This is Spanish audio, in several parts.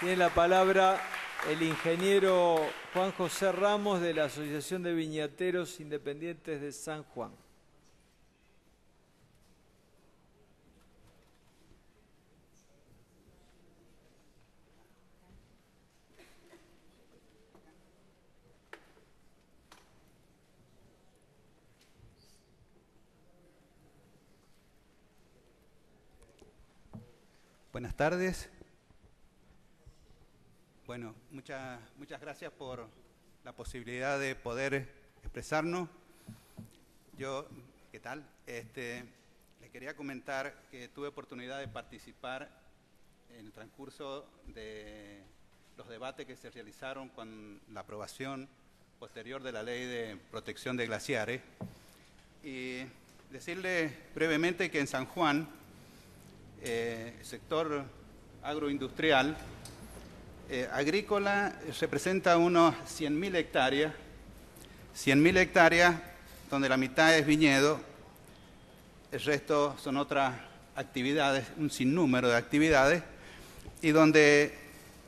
Tiene la palabra el ingeniero Juan José Ramos de la Asociación de Viñateros Independientes de San Juan. Buenas tardes. Bueno, muchas gracias por la posibilidad de poder expresarnos. ¿Qué tal? Les quería comentar que tuve oportunidad de participar en el transcurso de los debates que se realizaron con la aprobación posterior de la Ley de Protección de Glaciares. Y decirles brevemente que en San Juan, el sector agroindustrial, agrícola representa unos 100.000 hectáreas, 100.000 hectáreas donde la mitad es viñedo, el resto son otras actividades, un sinnúmero de actividades, y donde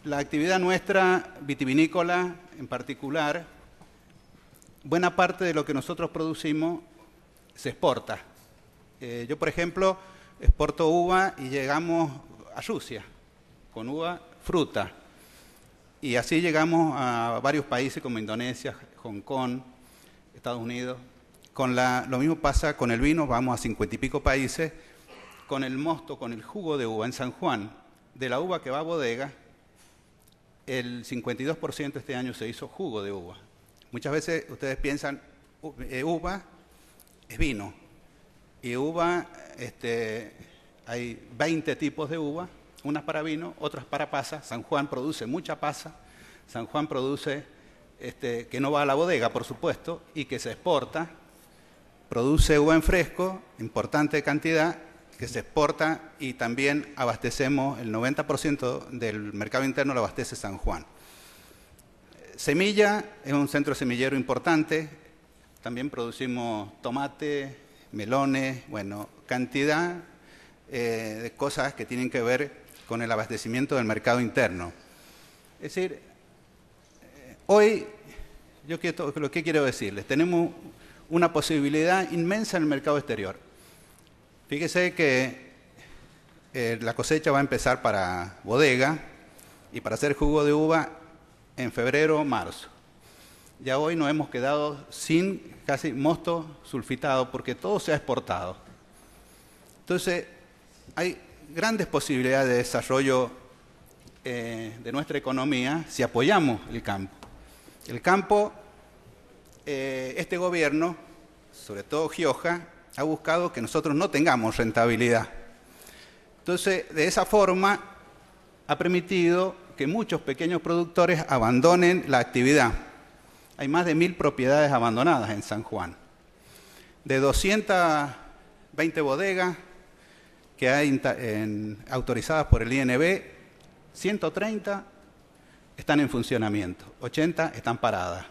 la actividad nuestra, vitivinícola en particular, buena parte de lo que nosotros producimos se exporta. Yo, por ejemplo, exporto uva y llegamos a Rusia, con uva fruta. Y así llegamos a varios países como Indonesia, Hong Kong, Estados Unidos. Lo mismo pasa con el vino, vamos a 50 y pico países. Con el mosto, con el jugo de uva en San Juan, de la uva que va a bodega, el 52% este año se hizo jugo de uva. Muchas veces ustedes piensan, uva es vino. Y uva, hay 20 tipos de uva, unas para vino, otras para pasa. San Juan produce mucha pasa. San Juan produce, que no va a la bodega, por supuesto, y que se exporta. Produce uva en fresco, importante cantidad, que se exporta, y también abastecemos, el 90% del mercado interno lo abastece San Juan. Semilla es un centro semillero importante. También producimos tomate, melones, bueno, cantidad de cosas que tienen que ver con el abastecimiento del mercado interno. Es decir, hoy, lo que quiero decirles, tenemos una posibilidad inmensa en el mercado exterior. Fíjese que la cosecha va a empezar para bodega y para hacer jugo de uva en febrero o marzo. Ya hoy nos hemos quedado sin casi mosto sulfitado porque todo se ha exportado. Entonces, hay grandes posibilidades de desarrollo de nuestra economía si apoyamos el campo. El campo, este gobierno, sobre todo Gioja, ha buscado que nosotros no tengamos rentabilidad. Entonces, de esa forma, ha permitido que muchos pequeños productores abandonen la actividad. Hay más de 1.000 propiedades abandonadas en San Juan. De 220 bodegas que hay autorizadas por el INB, 130 están en funcionamiento, 80 están paradas.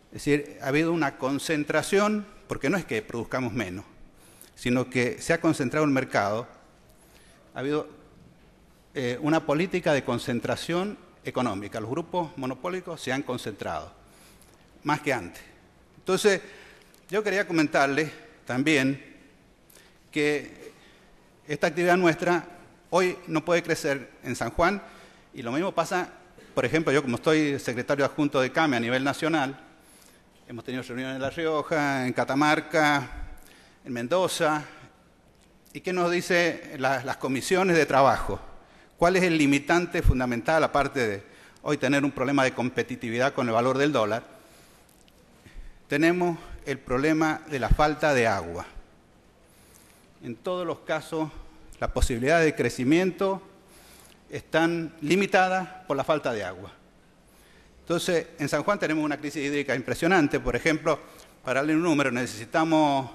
Es decir, ha habido una concentración, porque no es que produzcamos menos, sino que se ha concentrado el mercado. Ha habido una política de concentración económica. Los grupos monopólicos se han concentrado, más que antes. Entonces, yo quería comentarles también que esta actividad nuestra hoy no puede crecer en San Juan, y lo mismo pasa, por ejemplo, yo como estoy secretario adjunto de CAME a nivel nacional, hemos tenido reuniones en La Rioja, en Catamarca, en Mendoza. ¿Y qué nos dicen las comisiones de trabajo? ¿Cuál es el limitante fundamental, aparte de hoy tener un problema de competitividad con el valor del dólar? Tenemos el problema de la falta de agua. En todos los casos, las posibilidades de crecimiento están limitadas por la falta de agua. Entonces, en San Juan tenemos una crisis hídrica impresionante. Por ejemplo, para darle un número, necesitamos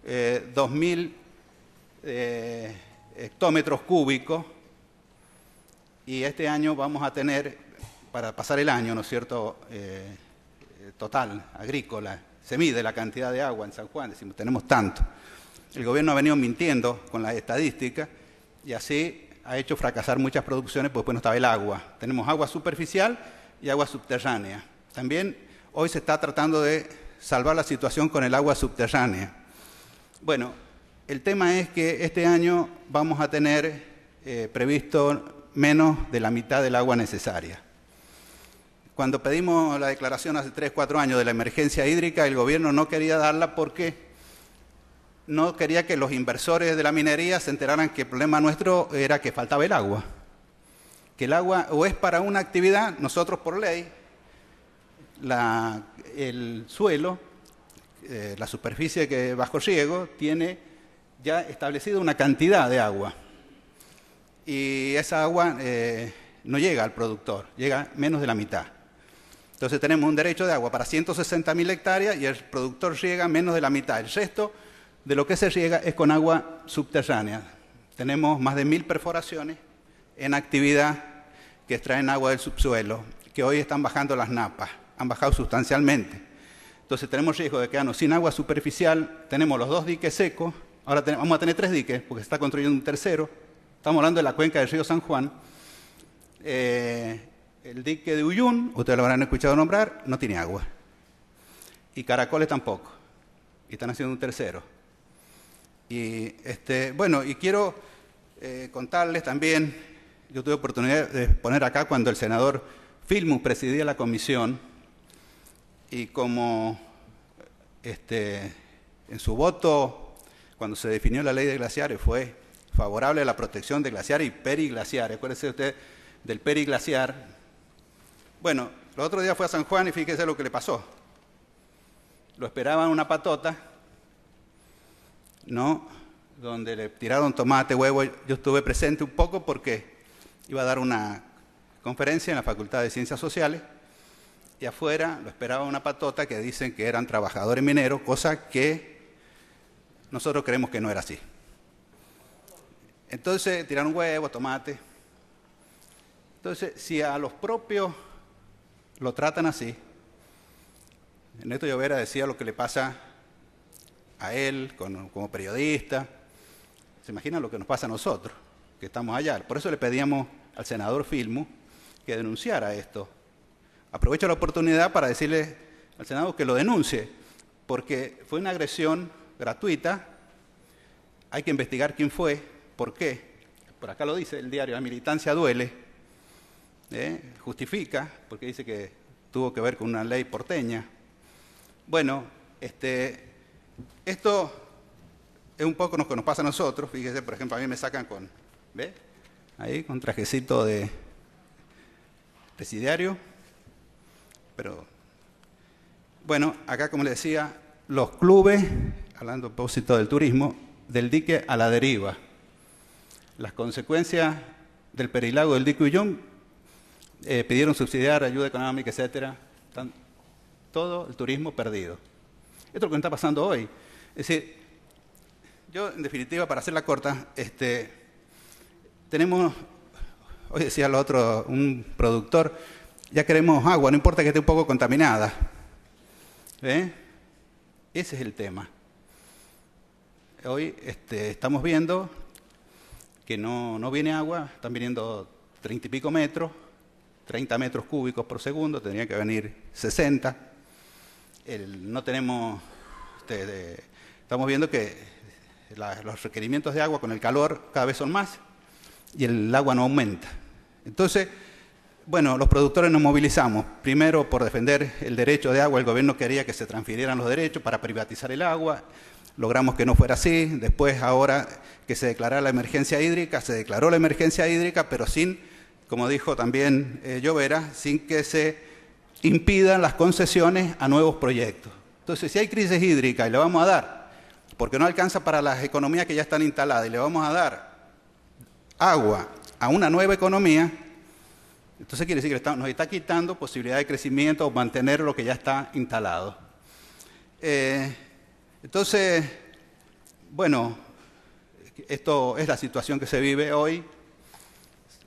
2.000 hectómetros cúbicos, y este año vamos a tener, para pasar el año, ¿no es cierto?, total, agrícola, se mide la cantidad de agua en San Juan, decimos, tenemos tanto. El gobierno ha venido mintiendo con las estadísticas, y así ha hecho fracasar muchas producciones, pues no estaba el agua. Tenemos agua superficial y agua subterránea. También hoy se está tratando de salvar la situación con el agua subterránea. Bueno, el tema es que este año vamos a tener previsto menos de la mitad del agua necesaria. Cuando pedimos la declaración hace 3 o 4 años de la emergencia hídrica, el gobierno no quería darla porque no quería que los inversores de la minería se enteraran que el problema nuestro era que faltaba el agua. Que el agua o es para una actividad, nosotros por ley, el suelo, la superficie que bajo riego, tiene ya establecida una cantidad de agua. Y esa agua no llega al productor, llega menos de la mitad. Entonces tenemos un derecho de agua para 160.000 hectáreas y el productor riega menos de la mitad. El resto de lo que se riega es con agua subterránea. Tenemos más de 1.000 perforaciones en actividad que extraen agua del subsuelo, que hoy están bajando las napas, han bajado sustancialmente. Entonces tenemos riesgo de quedarnos sin agua superficial, tenemos los 2 diques secos, ahora vamos a tener 3 diques porque se está construyendo un tercero. Estamos hablando de la cuenca del río San Juan. El dique de Uyún, ustedes lo habrán escuchado nombrar, no tiene agua. Y Caracoles tampoco. Y están haciendo un tercero. Y bueno, y quiero contarles también, yo tuve oportunidad de poner acá cuando el senador Filmus presidía la comisión, y como en su voto, cuando se definió la ley de glaciares, fue favorable a la protección de glaciares y periglaciares. Acuérdense usted del periglaciar. Bueno, el otro día fue a San Juan y fíjese lo que le pasó. Lo esperaban una patota, ¿no? Donde le tiraron tomate, huevo. Yo estuve presente un poco porque iba a dar una conferencia en la Facultad de Ciencias Sociales y afuera lo esperaba una patota que dicen que eran trabajadores mineros, cosa que nosotros creemos que no era así. Entonces tiraron huevo, tomate. Entonces, si a los propios lo tratan así, Ernesto Llovera decía lo que le pasa a él como periodista. ¿Se imaginan lo que nos pasa a nosotros, que estamos allá? Por eso le pedíamos al senador Filmus que denunciara esto. Aprovecho la oportunidad para decirle al senador que lo denuncie, porque fue una agresión gratuita. Hay que investigar quién fue, por qué. Por acá lo dice el diario, la militancia duele. Justifica, porque dice que tuvo que ver con una ley porteña. Bueno, esto es un poco lo que nos pasa a nosotros. Fíjese, por ejemplo, a mí me sacan con, ¿ve? Ahí, con trajecito de presidiario. Pero, bueno, acá, como le decía, los clubes, hablando a propósito del turismo, del dique a la deriva. Las consecuencias del perilago del dique Uyún, pidieron subsidiar, ayuda económica, etcétera. Todo el turismo perdido. Esto es lo que está pasando hoy. Es decir, yo, en definitiva, para hacerla corta, tenemos, hoy decía lo otro, un productor, ya queremos agua, no importa que esté un poco contaminada. Ese es el tema. Hoy estamos viendo que no viene agua, están viniendo 30 y pico metros, 30 metros cúbicos por segundo, tendría que venir 60. No tenemos, estamos viendo que los requerimientos de agua con el calor cada vez son más y el agua no aumenta. Entonces, bueno, los productores nos movilizamos, primero por defender el derecho de agua. El gobierno quería que se transfirieran los derechos para privatizar el agua, logramos que no fuera así. Después, ahora que se declarara la emergencia hídrica, se declaró la emergencia hídrica, pero sin, como dijo también Llovera, sin que se impidan las concesiones a nuevos proyectos. Entonces, si hay crisis hídrica y le vamos a dar, porque no alcanza para las economías que ya están instaladas, y le vamos a dar agua a una nueva economía, entonces quiere decir que nos está quitando posibilidad de crecimiento o mantener lo que ya está instalado. Entonces, bueno, esto es la situación que se vive hoy.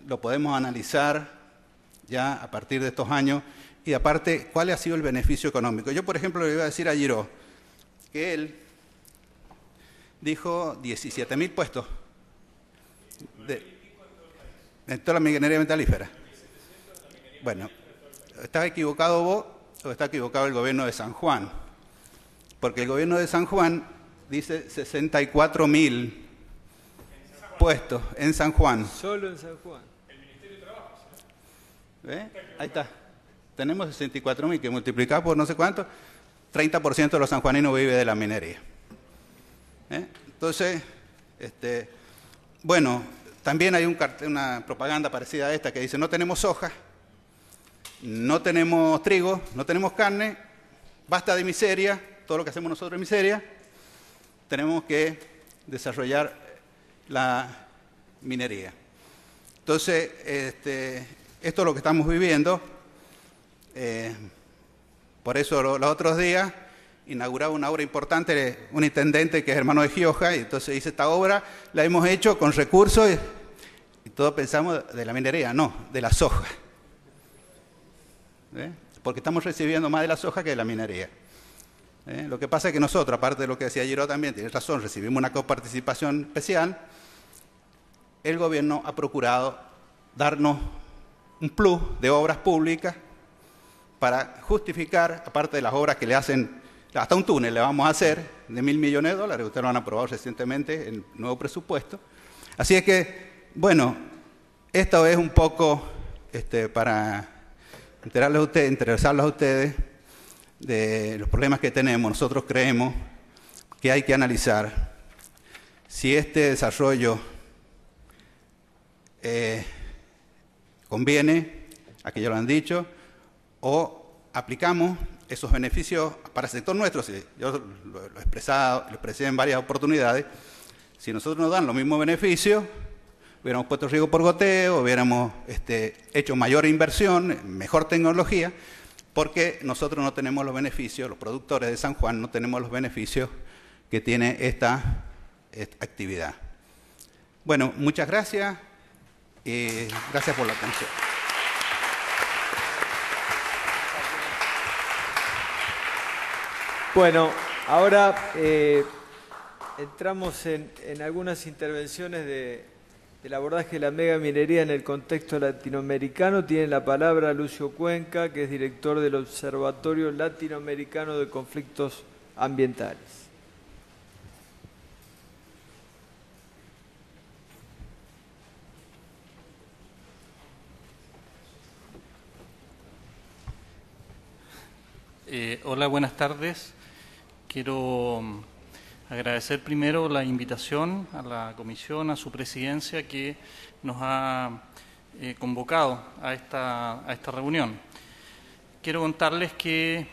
Lo podemos analizar ya a partir de estos años. Y aparte, ¿cuál ha sido el beneficio económico? Yo, por ejemplo, le iba a decir a Giró que él dijo 17.000 puestos. En toda la minería metalífera. Bueno, ¿estás equivocado vos o está equivocado el gobierno de San Juan? Porque el gobierno de San Juan dice 64.000 puestos en San Juan. Solo en San Juan. Ahí está. Tenemos 64.000 que multiplicar por no sé cuánto, 30% de los sanjuaninos vive de la minería. Entonces, bueno, también hay una propaganda parecida a esta que dice: no tenemos soja, no tenemos trigo, no tenemos carne, basta de miseria, todo lo que hacemos nosotros es miseria, tenemos que desarrollar la minería. Entonces, esto es lo que estamos viviendo. Por eso los otros días inauguraba una obra importante un intendente que es hermano de Gioja, y entonces dice: esta obra la hemos hecho con recursos, y todos pensamos de la minería, no, de la soja. Porque estamos recibiendo más de la soja que de la minería. Lo que pasa es que nosotros, aparte de lo que decía Giro también, tiene razón, recibimos una coparticipación especial. El gobierno ha procurado darnos un plus de obras públicas para justificar, aparte de las obras que le hacen, hasta un túnel le vamos a hacer de $1.000 millones, ustedes lo han aprobado recientemente en el nuevo presupuesto. Así es que, bueno, esto es un poco para interesarles a ustedes de los problemas que tenemos. Nosotros creemos que hay que analizar si este desarrollo conviene, aquí ya lo han dicho, o aplicamos esos beneficios para el sector nuestro. Yo lo expresé en varias oportunidades. Si nosotros nos dan los mismos beneficios, hubiéramos puesto riego por goteo, hubiéramos hecho mayor inversión, mejor tecnología, porque nosotros no tenemos los beneficios, los productores de San Juan no tenemos los beneficios que tiene esta actividad. Bueno, muchas gracias y gracias por la atención. Bueno, ahora entramos en algunas intervenciones del abordaje de la megaminería en el contexto latinoamericano. Tiene la palabra Lucio Cuenca, que es director del Observatorio Latinoamericano de Conflictos Ambientales. Hola, buenas tardes. Quiero agradecer primero la invitación a la comisión, a su presidencia, que nos ha convocado a esta reunión. Quiero contarles que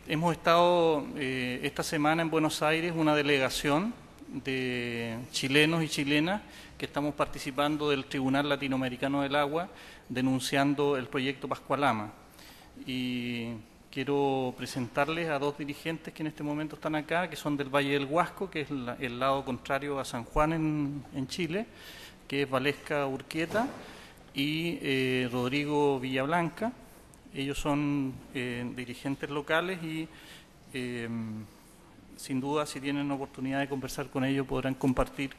hemos estado esta semana en Buenos Aires una delegación de chilenos y chilenas que estamos participando del Tribunal Latinoamericano del Agua, denunciando el proyecto Pascualama. Y quiero presentarles a dos dirigentes que en este momento están acá, que son del Valle del Huasco, que es el lado contrario a San Juan en Chile, que es Valesca Urquieta y Rodrigo Villablanca. Ellos son dirigentes locales y sin duda, si tienen oportunidad de conversar con ellos, podrán compartir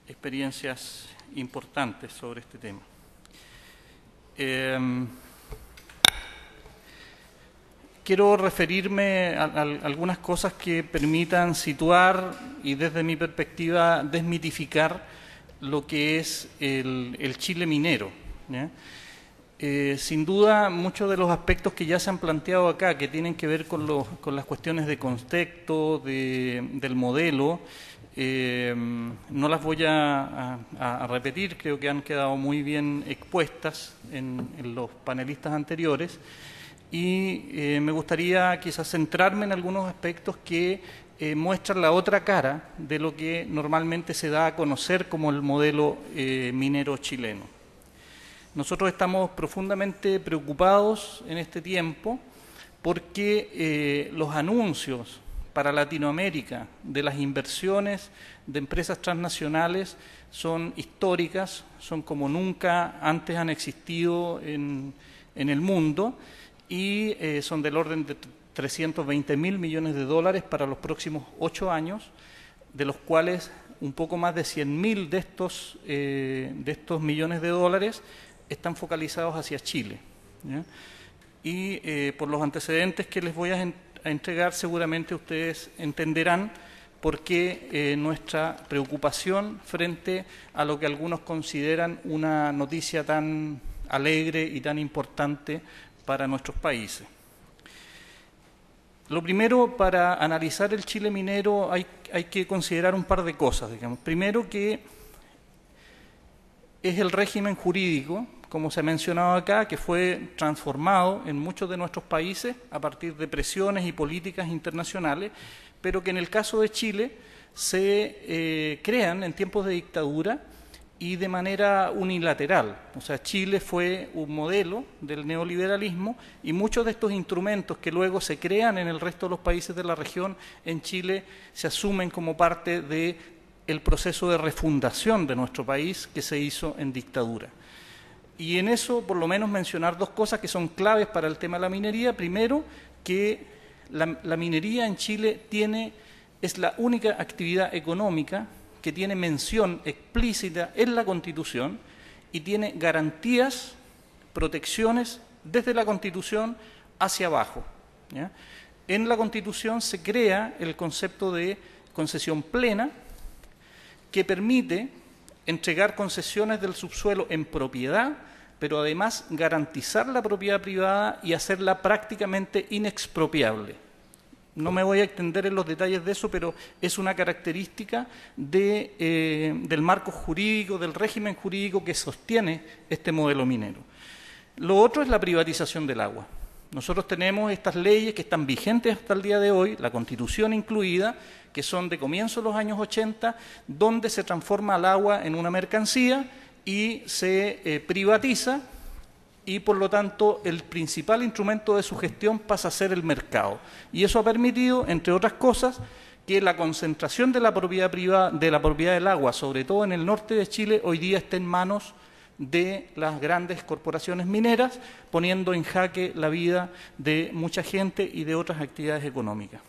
experiencias importantes sobre este tema. Quiero referirme a algunas cosas que permitan situar y, desde mi perspectiva, desmitificar lo que es el Chile minero, ¿ya? Sin duda, muchos de los aspectos que ya se han planteado acá, que tienen que ver con las cuestiones de contexto, del modelo, no las voy a repetir, creo que han quedado muy bien expuestas en los panelistas anteriores. Y me gustaría quizás centrarme en algunos aspectos que muestran la otra cara de lo que normalmente se da a conocer como el modelo minero chileno. Nosotros estamos profundamente preocupados en este tiempo porque los anuncios para Latinoamérica de las inversiones de empresas transnacionales son históricas, son como nunca antes han existido en el mundo, y son del orden de 320.000 millones de dólares para los próximos 8 años, de los cuales un poco más de 100.000 de estos millones de dólares están focalizados hacia Chile, ¿ya? Y por los antecedentes que les voy a entregar, seguramente ustedes entenderán por qué nuestra preocupación frente a lo que algunos consideran una noticia tan alegre y tan importante para nuestros países. Lo primero, para analizar el Chile minero hay que considerar un par de cosas, digamos. Primero, que es el régimen jurídico, como se ha mencionado acá, que fue transformado en muchos de nuestros países a partir de presiones y políticas internacionales, pero que en el caso de Chile se crean en tiempos de dictadura y de manera unilateral. O sea, Chile fue un modelo del neoliberalismo y muchos de estos instrumentos que luego se crean en el resto de los países de la región, en Chile se asumen como parte del proceso de refundación de nuestro país que se hizo en dictadura. Y en eso, por lo menos, mencionar dos cosas que son claves para el tema de la minería. Primero, que la minería en Chile es la única actividad económica que tiene mención explícita en la Constitución y tiene garantías, protecciones desde la Constitución hacia abajo, ¿ya? En la Constitución se crea el concepto de concesión plena, que permite entregar concesiones del subsuelo en propiedad, pero además garantizar la propiedad privada y hacerla prácticamente inexpropiable. No me voy a extender en los detalles de eso, pero es una característica del marco jurídico, del régimen jurídico que sostiene este modelo minero. Lo otro es la privatización del agua. Nosotros tenemos estas leyes que están vigentes hasta el día de hoy, la Constitución incluida, que son de comienzo de los años 80, donde se transforma el agua en una mercancía y se privatiza, y por lo tanto el principal instrumento de su gestión pasa a ser el mercado. Y eso ha permitido, entre otras cosas, que la concentración de la propiedad privada, de la propiedad del agua, sobre todo en el norte de Chile, hoy día esté en manos de las grandes corporaciones mineras, poniendo en jaque la vida de mucha gente y de otras actividades económicas.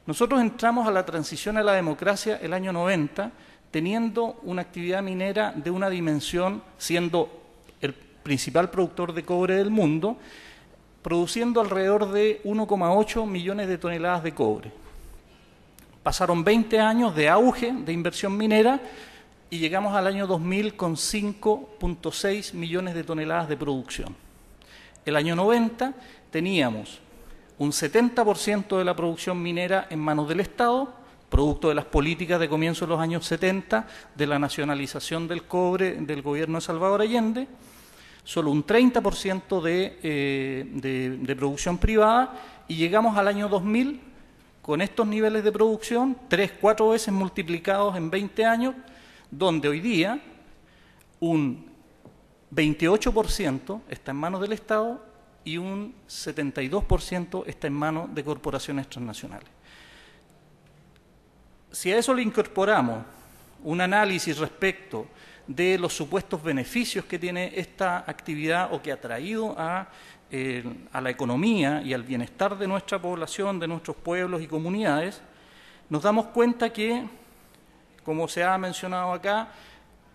Nosotros entramos a la transición a la democracia el año 90, teniendo una actividad minera de una dimensión, siendo el principal productor de cobre del mundo, produciendo alrededor de 1,8 millones de toneladas de cobre. Pasaron 20 años de auge de inversión minera y llegamos al año 2000 con 5,6 millones de toneladas de producción. El año 90 teníamos un 70% de la producción minera en manos del Estado, producto de las políticas de comienzo de los años 70, de la nacionalización del cobre del gobierno de Salvador Allende, solo un 30% de producción privada, y llegamos al año 2000 con estos niveles de producción, 3-4 veces multiplicados en 20 años, donde hoy día un 28% está en manos del Estado y un 72% está en manos de corporaciones transnacionales. Si a eso le incorporamos un análisis respecto de los supuestos beneficios que tiene esta actividad o que ha traído a la economía y al bienestar de nuestra población, de nuestros pueblos y comunidades, nos damos cuenta que, como se ha mencionado acá,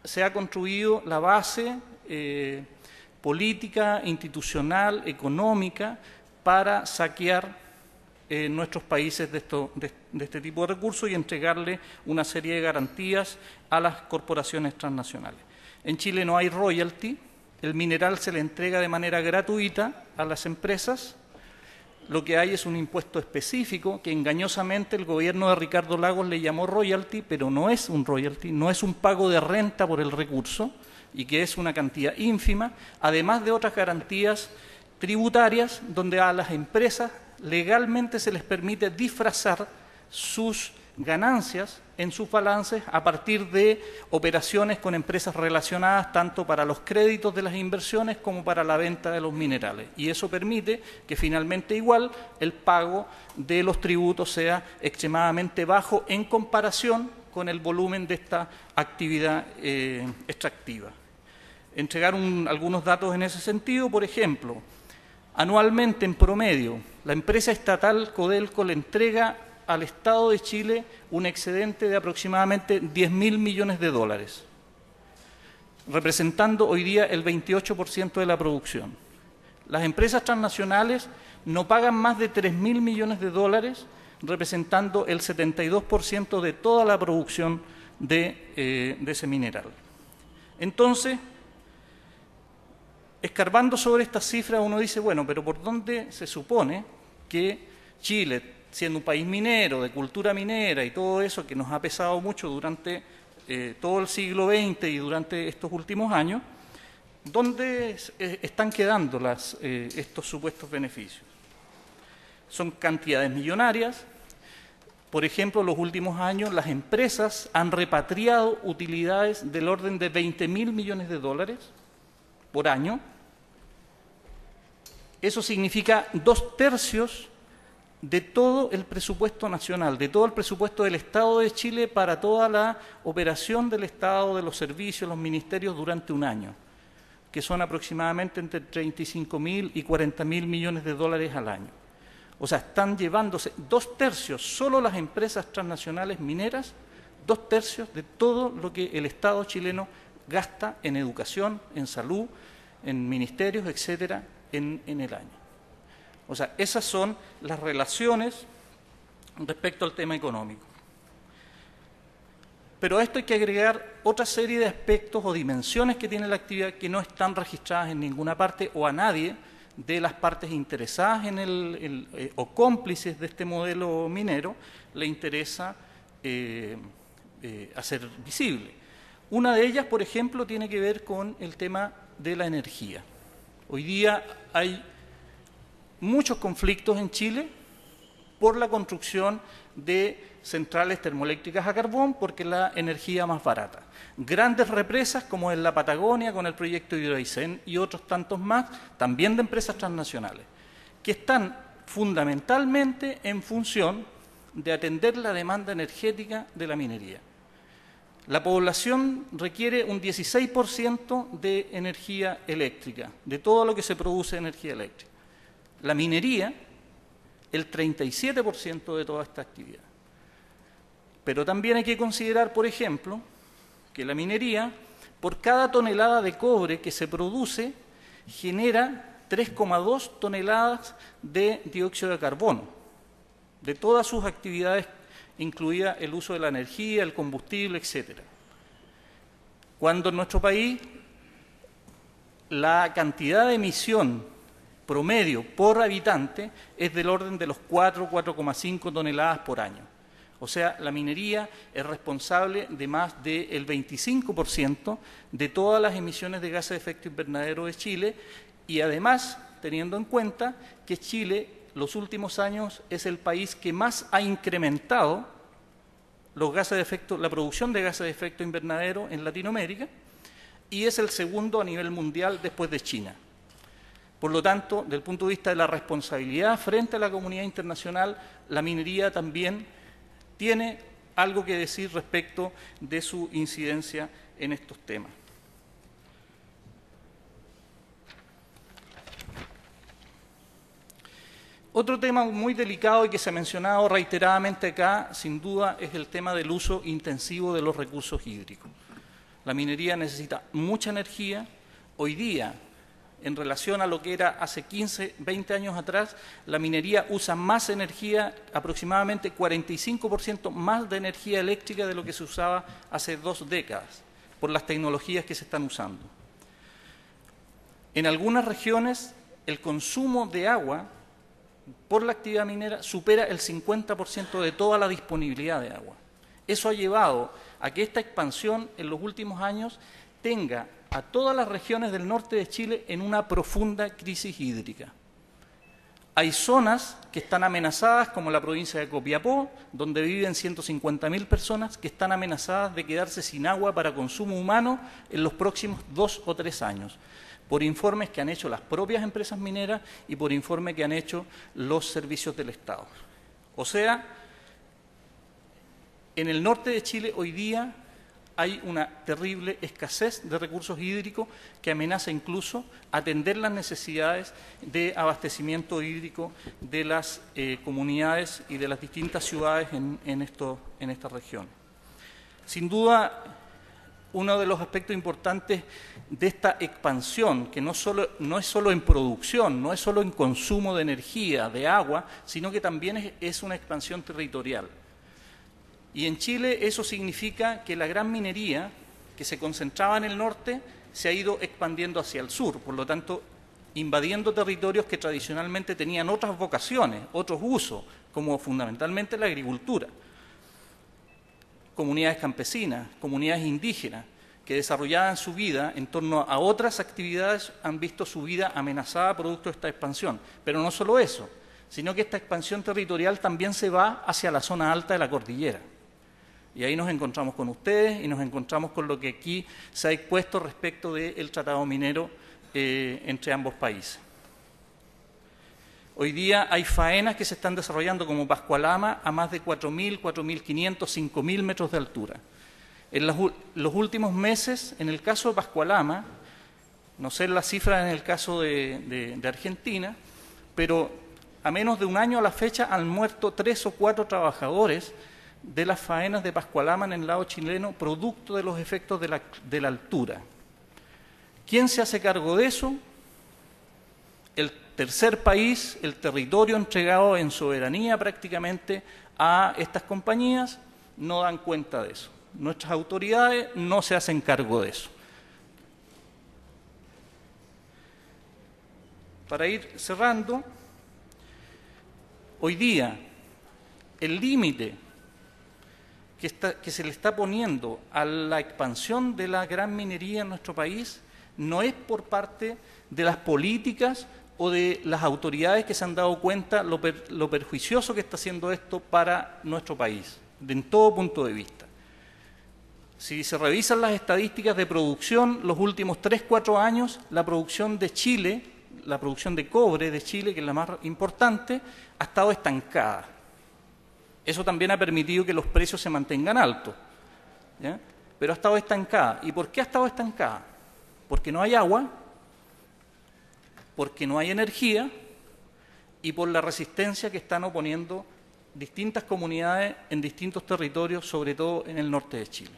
se ha construido la base política, institucional, económica, para saquear nuestros países de este tipo de recursos y entregarle una serie de garantías a las corporaciones transnacionales. En Chile no hay royalty, el mineral se le entrega de manera gratuita a las empresas. Lo que hay es un impuesto específico que engañosamente el gobierno de Ricardo Lagos le llamó royalty, pero no es un royalty, no es un pago de renta por el recurso, y que es una cantidad ínfima, además de otras garantías tributarias donde a las empresas legalmente se les permite disfrazar sus ganancias en sus balances a partir de operaciones con empresas relacionadas tanto para los créditos de las inversiones como para la venta de los minerales. Y eso permite que finalmente igual el pago de los tributos sea extremadamente bajo en comparación con el volumen de esta actividad extractiva. Entregar algunos datos en ese sentido, por ejemplo, anualmente en promedio, la empresa estatal Codelco le entrega al Estado de Chile un excedente de aproximadamente 10.000 millones de dólares. representando hoy día el 28% de la producción. Las empresas transnacionales no pagan más de 3.000 millones de dólares, representando el 72% de toda la producción de ese mineral. Entonces, escarbando sobre estas cifras, uno dice, bueno, pero ¿por dónde se supone que Chile, siendo un país minero, de cultura minera y todo eso que nos ha pesado mucho durante todo el siglo XX y durante estos últimos años, dónde están quedando estos supuestos beneficios? Son cantidades millonarias. Por ejemplo, en los últimos años las empresas han repatriado utilidades del orden de 20.000 millones de dólares por año. Eso significa 2/3 de todo el presupuesto nacional, de todo el presupuesto del Estado de Chile para toda la operación del Estado, de los servicios, los ministerios durante un año, que son aproximadamente entre 35.000 y 40.000 millones de dólares al año. O sea, están llevándose 2/3, solo las empresas transnacionales mineras, 2/3 de todo lo que el Estado chileno gasta en educación, en salud, en ministerios, etcétera, en el año. O sea, esas son las relaciones respecto al tema económico. Pero a esto hay que agregar otra serie de aspectos o dimensiones que tiene la actividad que no están registradas en ninguna parte o a nadie de las partes interesadas en o cómplices de este modelo minero le interesa hacer visible. Una de ellas, por ejemplo, tiene que ver con el tema de la energía. Hoy día hay muchos conflictos en Chile por la construcción de centrales termoeléctricas a carbón porque es la energía más barata. Grandes represas como en la Patagonia con el proyecto Hidroaicén y otros tantos más, también de empresas transnacionales, que están fundamentalmente en función de atender la demanda energética de la minería. La población requiere un 16% de energía eléctrica, de todo lo que se produce energía eléctrica. La minería, el 37% de toda esta actividad. Pero también hay que considerar, por ejemplo, que la minería, por cada tonelada de cobre que se produce, genera 3,2 toneladas de dióxido de carbono, de todas sus actividades, incluida el uso de la energía, el combustible, etc. Cuando en nuestro país la cantidad de emisión promedio por habitante es del orden de los 4,5 toneladas por año. O sea, la minería es responsable de más del 25% de todas las emisiones de gases de efecto invernadero de Chile y además, teniendo en cuenta que Chile, los últimos años, es el país que más ha incrementado los gases de efecto, la producción de gases de efecto invernadero en Latinoamérica y es el segundo a nivel mundial después de China. Por lo tanto, desde el punto de vista de la responsabilidad frente a la comunidad internacional, la minería también tiene algo que decir respecto de su incidencia en estos temas. Otro tema muy delicado y que se ha mencionado reiteradamente acá, sin duda, es el tema del uso intensivo de los recursos hídricos. La minería necesita mucha energía. Hoy día, en relación a lo que era hace 15, 20 años atrás, la minería usa más energía, aproximadamente 45% más de energía eléctrica de lo que se usaba hace 2 décadas, por las tecnologías que se están usando. En algunas regiones, el consumo de agua por la actividad minera supera el 50% de toda la disponibilidad de agua. Eso ha llevado a que esta expansión en los últimos años tenga a todas las regiones del norte de Chile en una profunda crisis hídrica. Hay zonas que están amenazadas, como la provincia de Copiapó, donde viven 150.000 personas que están amenazadas de quedarse sin agua para consumo humano en los próximos 2 o 3 años, por informes que han hecho las propias empresas mineras y por informes que han hecho los servicios del Estado. O sea, en el norte de Chile hoy día hay una terrible escasez de recursos hídricos que amenaza incluso atender las necesidades de abastecimiento hídrico de las comunidades y de las distintas ciudades en esta región. Sin duda, uno de los aspectos importantes de esta expansión, que no es solo en producción, no es solo en consumo de energía, de agua, sino que también es una expansión territorial. Y en Chile eso significa que la gran minería que se concentraba en el norte se ha ido expandiendo hacia el sur, por lo tanto, invadiendo territorios que tradicionalmente tenían otras vocaciones, otros usos, como fundamentalmente la agricultura. Comunidades campesinas, comunidades indígenas, que desarrollaban su vida en torno a otras actividades, han visto su vida amenazada producto de esta expansión. Pero no solo eso, sino que esta expansión territorial también se va hacia la zona alta de la cordillera. Y ahí nos encontramos con ustedes y nos encontramos con lo que aquí se ha expuesto respecto del tratado minero entre ambos países. Hoy día hay faenas que se están desarrollando como Pascualama a más de 4.000, 4.500, 5.000 metros de altura. En los últimos meses, en el caso de Pascualama, no sé la cifra en el caso de Argentina, pero a menos de un año a la fecha han muerto 3 o 4 trabajadores de las faenas de Pascualama en el lado chileno, producto de los efectos de la altura. ¿Quién se hace cargo de eso? El tercer país, el territorio entregado en soberanía prácticamente a estas compañías, no dan cuenta de eso. Nuestras autoridades no se hacen cargo de eso. Para ir cerrando, hoy día el límite que se le está poniendo a la expansión de la gran minería en nuestro país no es por parte de las políticas o de las autoridades que se han dado cuenta lo perjuicioso que está haciendo esto para nuestro país, en todo punto de vista. Si se revisan las estadísticas de producción, los últimos 3-4 años, la producción de Chile, la producción de cobre de Chile, que es la más importante, ha estado estancada. Eso también ha permitido que los precios se mantengan altos, ¿ya? Pero ha estado estancada. ¿Y por qué ha estado estancada? Porque no hay agua, porque no hay energía y por la resistencia que están oponiendo distintas comunidades en distintos territorios, sobre todo en el norte de Chile.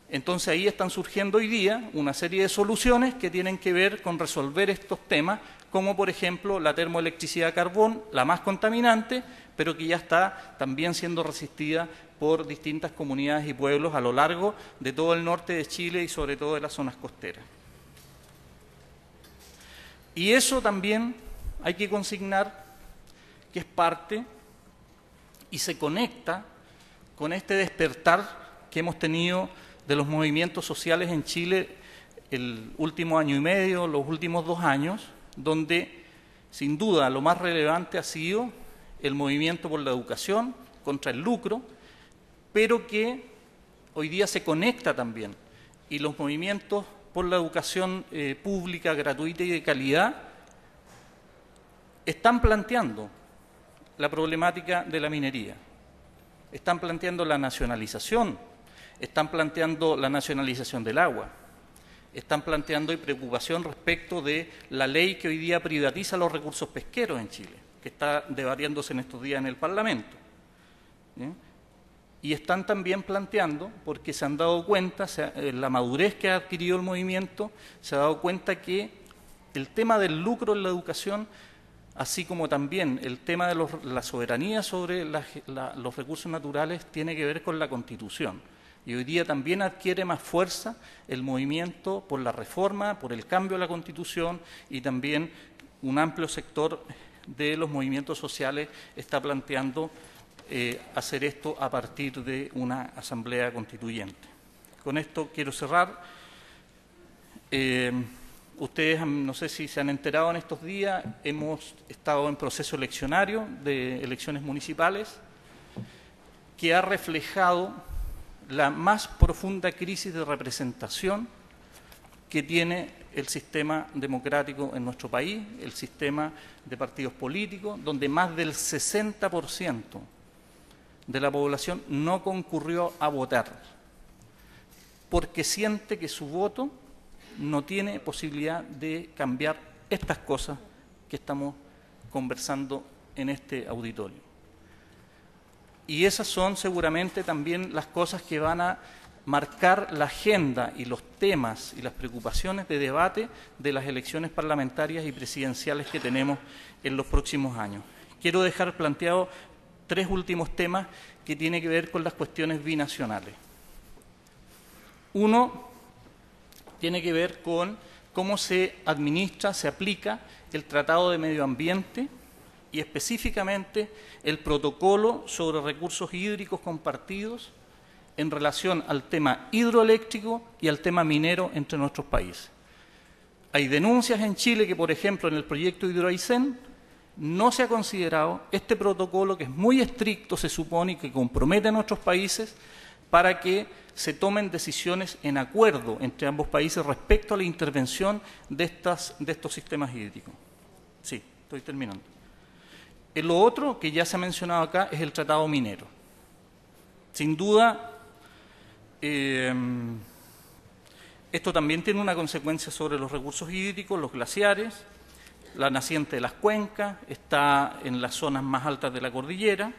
Entonces ahí están surgiendo hoy día una serie de soluciones que tienen que ver con resolver estos temas, como por ejemplo la termoelectricidad a carbón, la más contaminante, pero que ya está también siendo resistida por distintas comunidades y pueblos a lo largo de todo el norte de Chile y sobre todo de las zonas costeras. Y eso también hay que consignar que es parte y se conecta con este despertar que hemos tenido de los movimientos sociales en Chile el último año y medio, los últimos 2 años, donde sin duda lo más relevante ha sido el movimiento por la educación contra el lucro, pero que hoy día se conecta también, y los movimientos por la educación pública, gratuita y de calidad están planteando la problemática de la minería, están planteando la nacionalización, están planteando la nacionalización del agua, están planteando preocupación respecto de la ley que hoy día privatiza los recursos pesqueros en Chile, que está debatiéndose en estos días en el Parlamento. ¿Sí? Y están también planteando, porque se han dado cuenta, la madurez que ha adquirido el movimiento, se ha dado cuenta que el tema del lucro en la educación, así como también el tema de la soberanía sobre los recursos naturales, tiene que ver con la Constitución. Y hoy día también adquiere más fuerza el movimiento por la reforma, por el cambio de la Constitución, y también un amplio sector de los movimientos sociales está planteando hacer esto a partir de una asamblea constituyente. Con esto quiero cerrar. Ustedes, no sé si se han enterado en estos días, hemos estado en proceso eleccionario de elecciones municipales que ha reflejado la más profunda crisis de representación que tiene el sistema democrático en nuestro país, el sistema de partidos políticos, donde más del 60% de la población no concurrió a votar, porque siente que su voto no tiene posibilidad de cambiar estas cosas que estamos conversando en este auditorio. Y esas son seguramente también las cosas que van a marcar la agenda y los temas y las preocupaciones de debate de las elecciones parlamentarias y presidenciales que tenemos en los próximos años. Quiero dejar planteado 3 últimos temas que tienen que ver con las cuestiones binacionales. Uno tiene que ver con cómo se administra, se aplica el Tratado de Medio Ambiente y específicamente el protocolo sobre recursos hídricos compartidos en relación al tema hidroeléctrico y al tema minero entre nuestros países. Hay denuncias en Chile que, por ejemplo, en el proyecto Hidroaicén no se ha considerado este protocolo, que es muy estricto, se supone, y que compromete a nuestros países para que se tomen decisiones en acuerdo entre ambos países respecto a la intervención de estos sistemas hídricos. Sí, estoy terminando. Lo otro que ya se ha mencionado acá es el tratado minero. Sin duda, esto también tiene una consecuencia sobre los recursos hídricos, los glaciares, la naciente de las cuencas, está en las zonas más altas de la cordillera.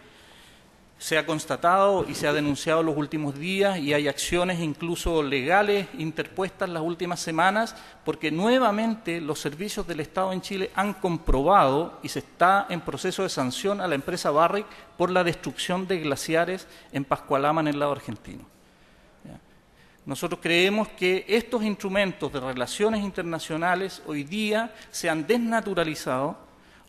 Se ha constatado y se ha denunciado en los últimos días y hay acciones incluso legales interpuestas las últimas semanas porque nuevamente los servicios del Estado en Chile han comprobado y se está en proceso de sanción a la empresa Barrick por la destrucción de glaciares en Pascualama, en el lado argentino. Nosotros creemos que estos instrumentos de relaciones internacionales hoy día se han desnaturalizado,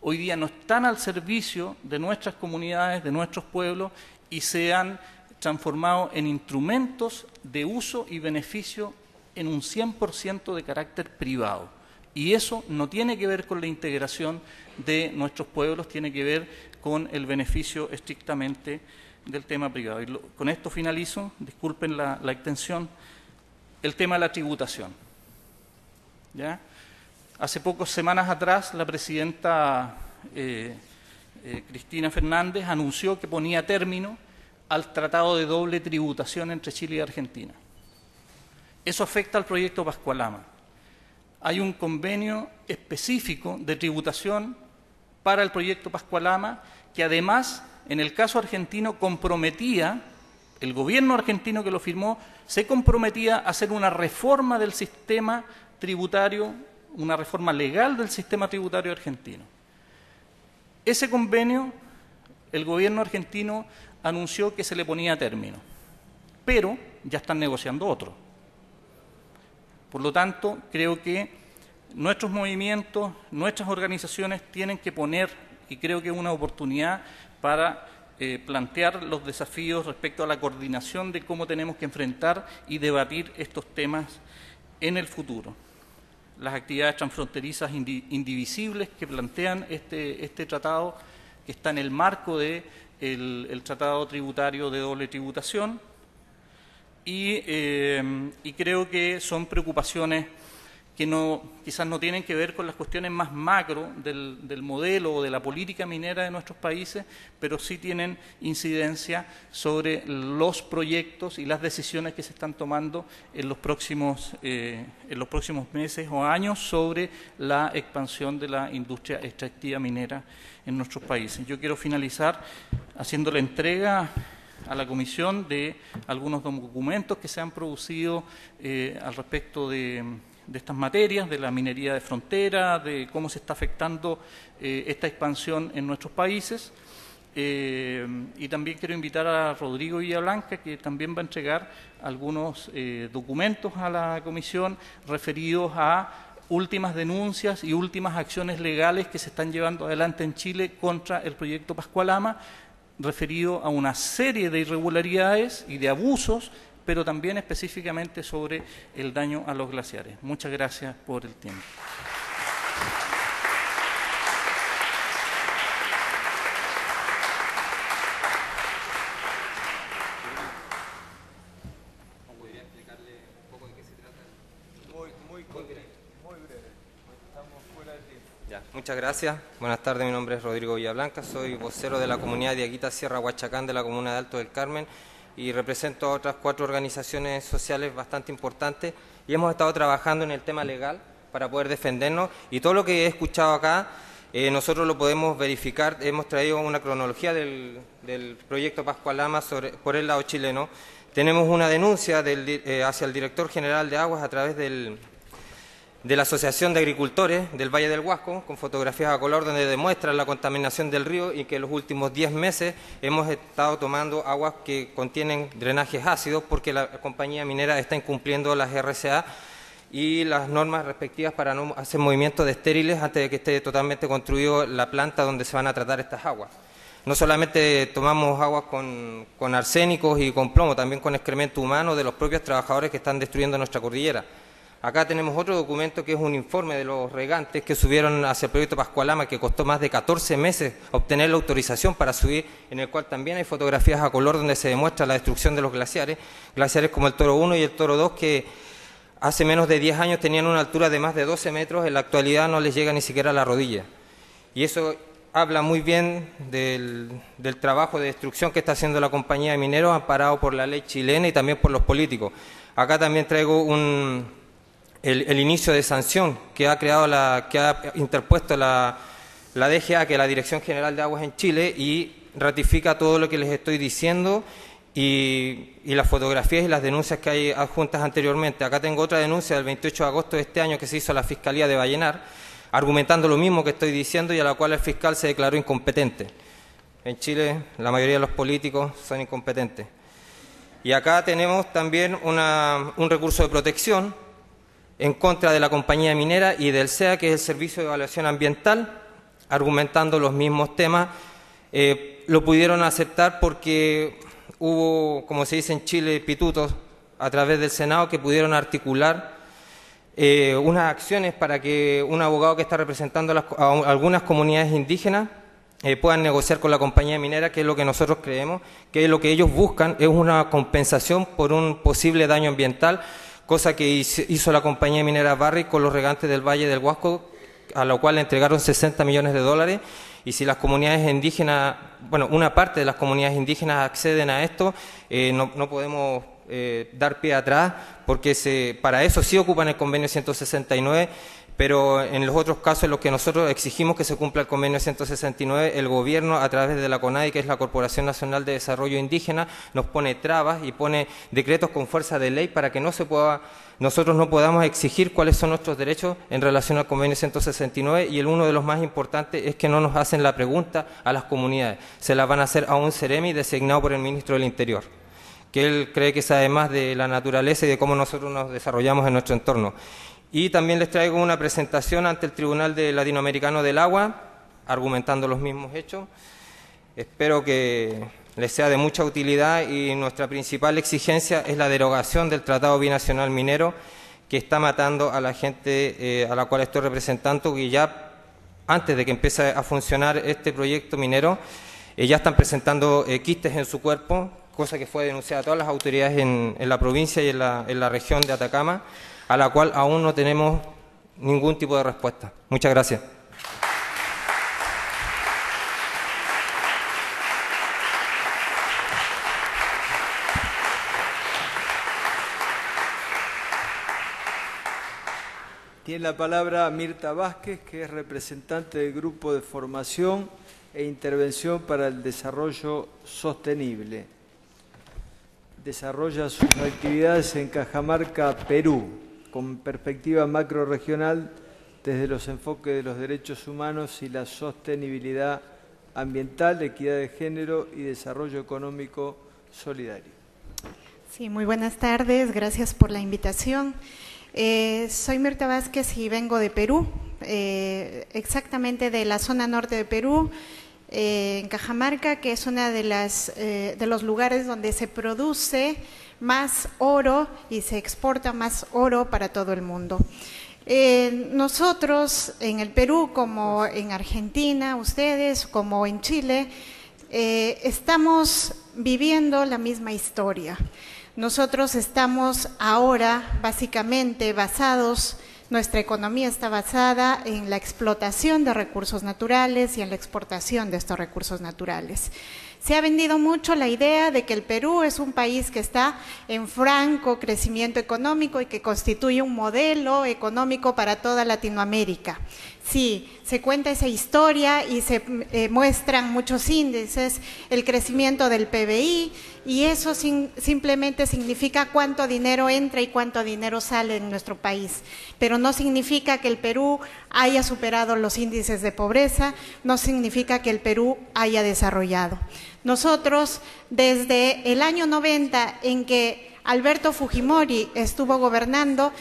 hoy día no están al servicio de nuestras comunidades, de nuestros pueblos, y se han transformado en instrumentos de uso y beneficio en un 100% de carácter privado. Y eso no tiene que ver con la integración de nuestros pueblos, tiene que ver con el beneficio estrictamente del tema privado. Y con esto finalizo, disculpen la extensión, el tema de la tributación. ¿Ya? Hace pocas semanas atrás, la presidenta Cristina Fernández anunció que ponía término al tratado de doble tributación entre Chile y Argentina. Eso afecta al proyecto Pascualama. Hay un convenio específico de tributación para el proyecto Pascualama que además, en el caso argentino, comprometía, el gobierno argentino que lo firmó, se comprometía a hacer una reforma del sistema tributario, una reforma legal del sistema tributario argentino. Ese convenio, el gobierno argentino anunció que se le ponía término, pero ya están negociando otro. Por lo tanto, creo que nuestros movimientos, nuestras organizaciones tienen que poner, y creo que es una oportunidad para plantear los desafíos respecto a la coordinación de cómo tenemos que enfrentar y debatir estos temas en el futuro. Las actividades transfronterizas indivisibles que plantean este tratado, que está en el marco del tratado tributario de doble tributación, y creo que son preocupaciones que quizás no tienen que ver con las cuestiones más macro del modelo o de la política minera de nuestros países, pero sí tienen incidencia sobre los proyectos y las decisiones que se están tomando en los próximos meses o años sobre la expansión de la industria extractiva minera en nuestros países. Yo quiero finalizar haciendo la entrega a la Comisión de algunos documentos que se han producido al respecto de estas materias, de la minería de frontera, de cómo se está afectando esta expansión en nuestros países. Y también quiero invitar a Rodrigo Villablanca, que también va a entregar algunos documentos a la Comisión referidos a últimas denuncias y últimas acciones legales que se están llevando adelante en Chile contra el proyecto Pascualama, referido a una serie de irregularidades y de abusos, pero también específicamente sobre el daño a los glaciares. Muchas gracias por el tiempo. ¿Podría explicarle un poco de qué se trata? Muy breve. Estamos fuera de tiempo. Ya, muchas gracias. Buenas tardes, mi nombre es Rodrigo Villablanca, soy vocero de la comunidad de Aguita Sierra Huachacán de la comuna de Alto del Carmen y represento a otras 4 organizaciones sociales bastante importantes y hemos estado trabajando en el tema legal para poder defendernos y todo lo que he escuchado acá nosotros lo podemos verificar. Hemos traído una cronología del proyecto Pascualama por el lado chileno, tenemos una denuncia hacia el director general de Aguas a través de la Asociación de Agricultores del Valle del Huasco, con fotografías a color donde demuestran la contaminación del río y que en los últimos 10 meses hemos estado tomando aguas que contienen drenajes ácidos porque la compañía minera está incumpliendo las RCA y las normas respectivas para no hacer movimientos de estériles antes de que esté totalmente construido la planta donde se van a tratar estas aguas. No solamente tomamos aguas con arsénicos y con plomo, también con excremento humano de los propios trabajadores que están destruyendo nuestra cordillera. Acá tenemos otro documento que es un informe de los regantes que subieron hacia el proyecto Pascualama, que costó más de 14 meses obtener la autorización para subir, en el cual también hay fotografías a color donde se demuestra la destrucción de los glaciares como el Toro 1 y el Toro 2, que hace menos de 10 años tenían una altura de más de 12 metros, en la actualidad no les llega ni siquiera a la rodilla. Y eso habla muy bien del trabajo de destrucción que está haciendo la compañía de mineros, amparado por la ley chilena y también por los políticos. Acá también traigo el inicio de sanción que ha interpuesto la DGA, que es la Dirección General de Aguas en Chile, y ratifica todo lo que les estoy diciendo y las fotografías y las denuncias que hay adjuntas anteriormente. Acá tengo otra denuncia del 28 de agosto de este año que se hizo a la Fiscalía de Vallenar, argumentando lo mismo que estoy diciendo y a la cual el fiscal se declaró incompetente. En Chile la mayoría de los políticos son incompetentes. Y acá tenemos también un recurso de protección en contra de la compañía minera y del SEA, que es el Servicio de Evaluación Ambiental, argumentando los mismos temas. Lo pudieron aceptar porque hubo, como se dice en Chile, pitutos a través del Senado que pudieron articular unas acciones para que un abogado que está representando a algunas comunidades indígenas puedan negociar con la compañía minera, que es lo que nosotros creemos, que lo que ellos buscan es una compensación por un posible daño ambiental, cosa que hizo la compañía minera Barrick con los regantes del Valle del Huasco, a lo cual le entregaron $60 millones, y si las comunidades indígenas, bueno, una parte de las comunidades indígenas acceden a esto, no podemos dar pie atrás, porque para eso sí ocupan el convenio 169, pero en los otros casos en los que nosotros exigimos que se cumpla el convenio 169, el gobierno a través de la CONADI, que es la Corporación Nacional de Desarrollo Indígena, nos pone trabas y pone decretos con fuerza de ley para que nosotros no podamos exigir cuáles son nuestros derechos en relación al convenio 169, y uno de los más importantes es que no nos hacen la pregunta a las comunidades, se la van a hacer a un CEREMI designado por el ministro del Interior, que él cree que sabe más de la naturaleza y de cómo nosotros nos desarrollamos en nuestro entorno. Y también les traigo una presentación ante el Tribunal Latinoamericano del Agua, argumentando los mismos hechos. Espero que les sea de mucha utilidad, y nuestra principal exigencia es la derogación del Tratado Binacional Minero, que está matando a la gente a la cual estoy representando, que ya antes de que empiece a funcionar este proyecto minero, ya están presentando quistes en su cuerpo, cosa que fue denunciada a todas las autoridades en la provincia y en la región de Atacama, a la cual aún no tenemos ningún tipo de respuesta. Muchas gracias. Tiene la palabra Mirta Vázquez, que es representante del Grupo de Formación e Intervención para el Desarrollo Sostenible. Desarrolla sus actividades en Cajamarca, Perú, con perspectiva macrorregional desde los enfoques de los derechos humanos y la sostenibilidad ambiental, equidad de género y desarrollo económico solidario. Sí, muy buenas tardes, gracias por la invitación. Soy Mirta Vázquez y vengo de Perú, exactamente de la zona norte de Perú, en Cajamarca, que es una de los lugares donde se produce más oro y se exporta más oro para todo el mundo. Nosotros en el Perú, como en Argentina, ustedes, como en Chile, estamos viviendo la misma historia. Nosotros estamos ahora básicamente nuestra economía está basada en la explotación de recursos naturales y en la exportación de estos recursos naturales. Se ha vendido mucho la idea de que el Perú es un país que está en franco crecimiento económico y que constituye un modelo económico para toda Latinoamérica. Sí, se cuenta esa historia y se muestran muchos índices, el crecimiento del PBI y eso simplemente significa cuánto dinero entra y cuánto dinero sale en nuestro país, pero no significa que el Perú haya superado los índices de pobreza, no significa que el Perú haya desarrollado. Nosotros, desde el año 90, en que Alberto Fujimori estuvo gobernando,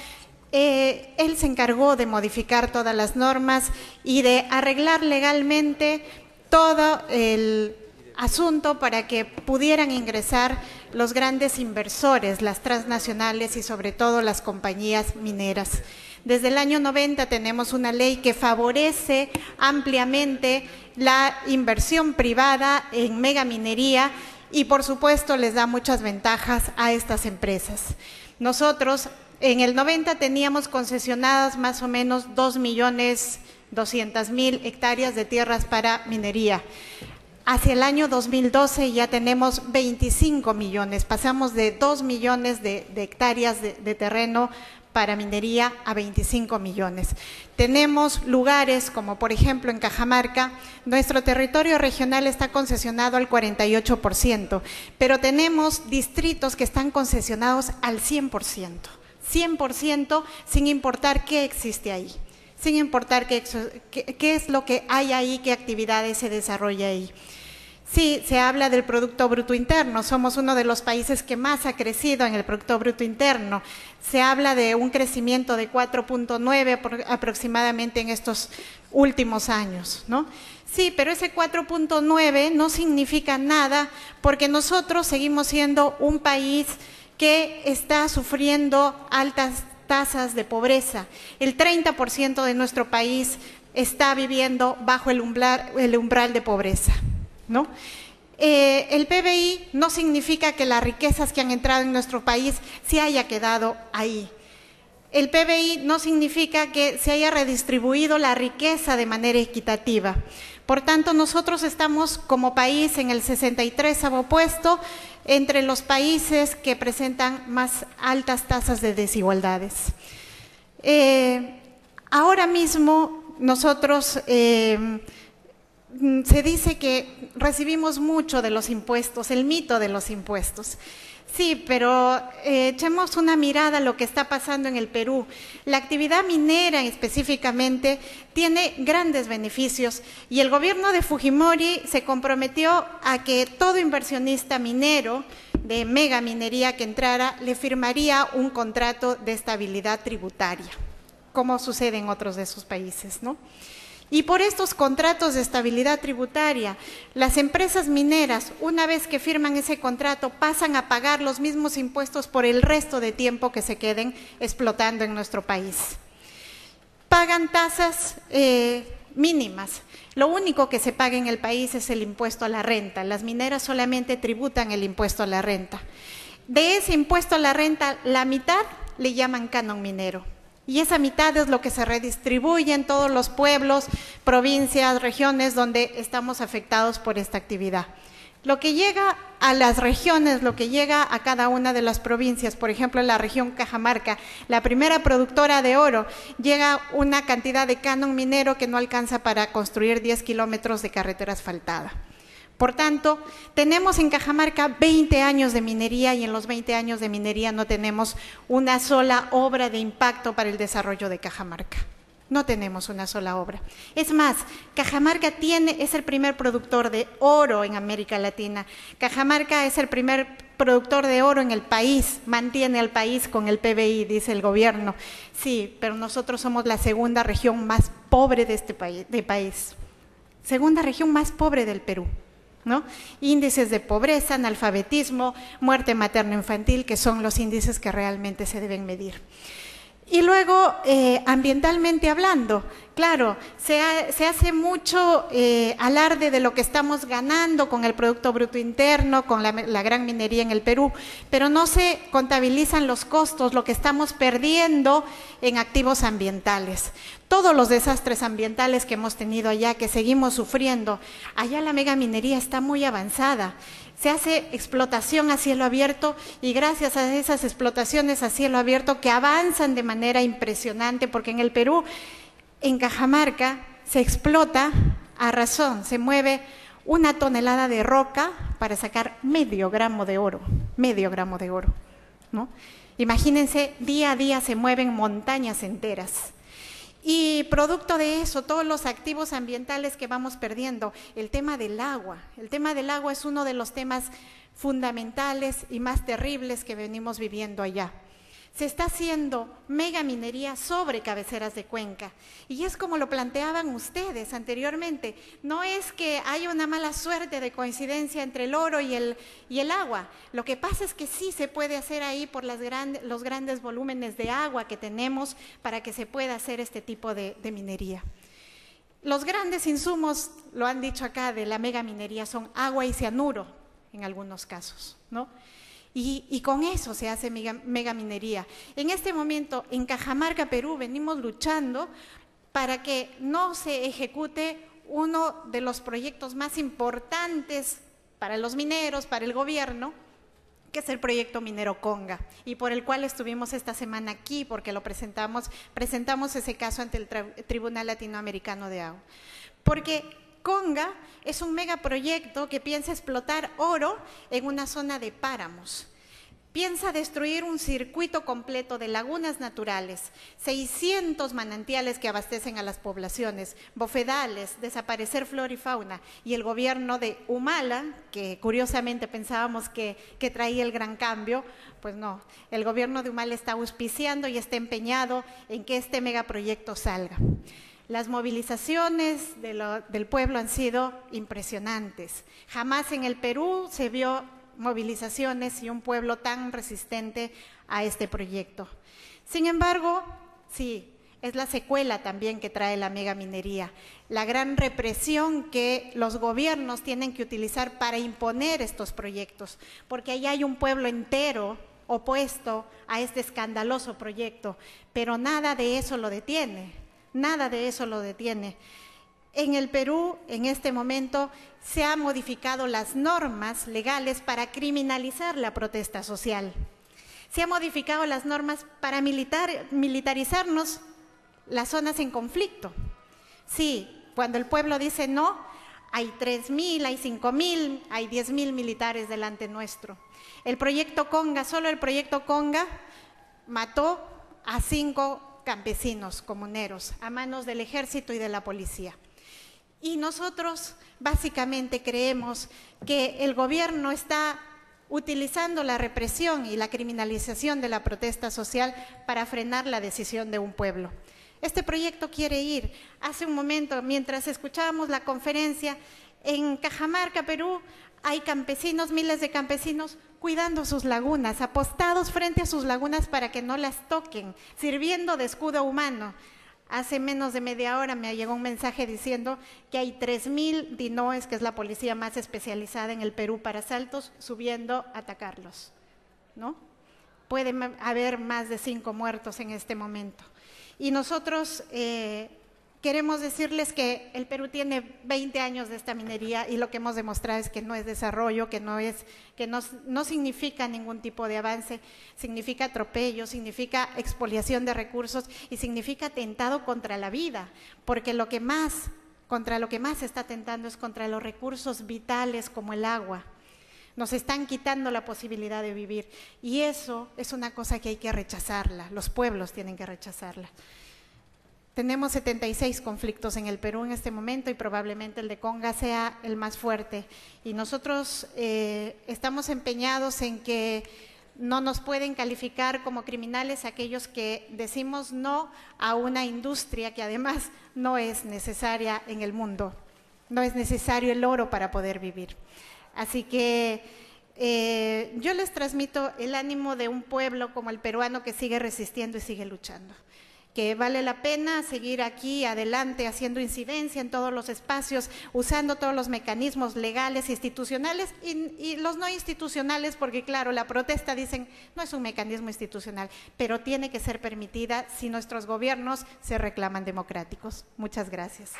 él se encargó de modificar todas las normas y de arreglar legalmente todo el asunto para que pudieran ingresar los grandes inversores, las transnacionales y sobre todo las compañías mineras. Desde el año 90 tenemos una ley que favorece ampliamente la inversión privada en megaminería y por supuesto les da muchas ventajas a estas empresas. Nosotros en el 90 teníamos concesionadas más o menos 2.200.000 hectáreas de tierras para minería. Hacia el año 2012 ya tenemos 25 millones, pasamos de 2 millones de hectáreas de terreno para minería a 25 millones. Tenemos lugares como por ejemplo en Cajamarca, nuestro territorio regional está concesionado al 48%, pero tenemos distritos que están concesionados al 100%, 100% sin importar qué existe ahí, sin importar qué es lo que hay ahí, qué actividades se desarrolla ahí. Sí, se habla del Producto Bruto Interno, somos uno de los países que más ha crecido en el Producto Bruto Interno. Se habla de un crecimiento de 4.9 aproximadamente en estos últimos años, ¿no? Sí, pero ese 4.9 no significa nada porque nosotros seguimos siendo un país que está sufriendo altas tasas de pobreza. El 30% de nuestro país está viviendo bajo el umbral de pobreza, ¿no? El PBI no significa que las riquezas que han entrado en nuestro país se haya quedado ahí. El PBI no significa que se haya redistribuido la riqueza de manera equitativa. Por tanto, nosotros estamos como país en el 63º puesto entre los países que presentan más altas tasas de desigualdades. Ahora mismo nosotros se dice que recibimos mucho de los impuestos, el mito de los impuestos. Sí, pero echemos una mirada a lo que está pasando en el Perú. La actividad minera específicamente tiene grandes beneficios y el gobierno de Fujimori se comprometió a que todo inversionista minero de megaminería que entrara le firmaría un contrato de estabilidad tributaria, como sucede en otros de sus países, ¿no? Y por estos contratos de estabilidad tributaria, las empresas mineras, una vez que firman ese contrato, pasan a pagar los mismos impuestos por el resto de tiempo que se queden explotando en nuestro país. Pagan tasas mínimas. Lo único que se paga en el país es el impuesto a la renta. Las mineras solamente tributan el impuesto a la renta. De ese impuesto a la renta, la mitad le llaman canon minero. Y esa mitad es lo que se redistribuye en todos los pueblos, provincias, regiones donde estamos afectados por esta actividad. Lo que llega a las regiones, lo que llega a cada una de las provincias, por ejemplo en la región Cajamarca, la primera productora de oro, llega una cantidad de canon minero que no alcanza para construir 10 kilómetros de carretera asfaltada. Por tanto, tenemos en Cajamarca 20 años de minería y en los 20 años de minería no tenemos una sola obra de impacto para el desarrollo de Cajamarca. No tenemos una sola obra. Es más, Cajamarca es el primer productor de oro en América Latina. Cajamarca es el primer productor de oro en el país, mantiene al país con el PBI, dice el gobierno. Sí, pero nosotros somos la segunda región más pobre de este país. Segunda región más pobre del Perú, ¿no? Índices de pobreza, analfabetismo, muerte materno-infantil, que son los índices que realmente se deben medir. Y luego, ambientalmente hablando, claro, se hace mucho alarde de lo que estamos ganando con el Producto Bruto Interno, con la gran minería en el Perú, pero no se contabilizan los costos, lo que estamos perdiendo en activos ambientales. Todos los desastres ambientales que hemos tenido allá, que seguimos sufriendo, allá la megaminería está muy avanzada. Se hace explotación a cielo abierto y gracias a esas explotaciones a cielo abierto que avanzan de manera impresionante, porque en el Perú, en Cajamarca, se explota a razón, se mueve 1 tonelada de roca para sacar medio gramo de oro, ¿no? Imagínense, día a día se mueven montañas enteras. Y producto de eso, todos los activos ambientales que vamos perdiendo, el tema del agua es uno de los temas fundamentales y más terribles que venimos viviendo allá. Se está haciendo megaminería sobre cabeceras de cuenca, y es como lo planteaban ustedes anteriormente, no es que haya una mala suerte de coincidencia entre el oro y el agua, lo que pasa es que sí se puede hacer ahí por los grandes volúmenes de agua que tenemos para que se pueda hacer este tipo de minería. Los grandes insumos, lo han dicho acá, de la megaminería son agua y cianuro en algunos casos, ¿no? Y con eso se hace megaminería. En este momento, en Cajamarca, Perú, venimos luchando para que no se ejecute uno de los proyectos más importantes para los mineros, para el gobierno, que es el proyecto minero Conga, y por el cual estuvimos esta semana aquí, porque lo presentamos ese caso ante el Tribunal Latinoamericano de Agua. Porque Conga es un megaproyecto que piensa explotar oro en una zona de páramos. Piensa destruir un circuito completo de lagunas naturales, 600 manantiales que abastecen a las poblaciones, bofedales, desaparecer flora y fauna. Y el gobierno de Humala, que curiosamente pensábamos que traía el gran cambio, pues no, el gobierno de Humala está auspiciando y está empeñado en que este megaproyecto salga. Las movilizaciones del pueblo han sido impresionantes. Jamás en el Perú se vio movilizaciones y un pueblo tan resistente a este proyecto. Sin embargo, sí, es la secuela también que trae la megaminería, la gran represión que los gobiernos tienen que utilizar para imponer estos proyectos, porque ahí hay un pueblo entero opuesto a este escandaloso proyecto, pero nada de eso lo detiene. Nada de eso lo detiene. En el Perú, en este momento, se han modificado las normas legales para criminalizar la protesta social. Se han modificado las normas para militarizarnos las zonas en conflicto. Sí, cuando el pueblo dice no, hay 3.000, hay 5.000, hay 10.000 militares delante nuestro. El proyecto Conga, solo el proyecto Conga, mató a 5 campesinos comuneros a manos del ejército y de la policía. Y nosotros básicamente creemos que el gobierno está utilizando la represión y la criminalización de la protesta social para frenar la decisión de un pueblo. Este proyecto quiere ir. Hace un momento, mientras escuchábamos la conferencia, en Cajamarca, Perú, hay campesinos, miles de campesinos, cuidando sus lagunas, apostados frente a sus lagunas para que no las toquen, sirviendo de escudo humano. Hace menos de media hora me llegó un mensaje diciendo que hay 3.000 DINOES, que es la policía más especializada en el Perú para asaltos, subiendo a atacarlos, ¿no? Puede haber más de 5 muertos en este momento. Y nosotros queremos decirles que el Perú tiene 20 años de esta minería y lo que hemos demostrado es que no es desarrollo, que no significa ningún tipo de avance, significa atropello, significa expoliación de recursos y significa atentado contra la vida, porque contra lo que más se está atentando es contra los recursos vitales como el agua. Nos están quitando la posibilidad de vivir y eso es una cosa que hay que rechazarla, los pueblos tienen que rechazarla. Tenemos 76 conflictos en el Perú en este momento y probablemente el de Conga sea el más fuerte. Y nosotros estamos empeñados en que no nos pueden calificar como criminales aquellos que decimos no a una industria que además no es necesaria en el mundo. No es necesario el oro para poder vivir. Así que yo les transmito el ánimo de un pueblo como el peruano que sigue resistiendo y sigue luchando, que vale la pena seguir aquí adelante haciendo incidencia en todos los espacios, usando todos los mecanismos legales, institucionales y los no institucionales, porque claro, la protesta dicen no es un mecanismo institucional, pero tiene que ser permitida si nuestros gobiernos se reclaman democráticos. Muchas gracias.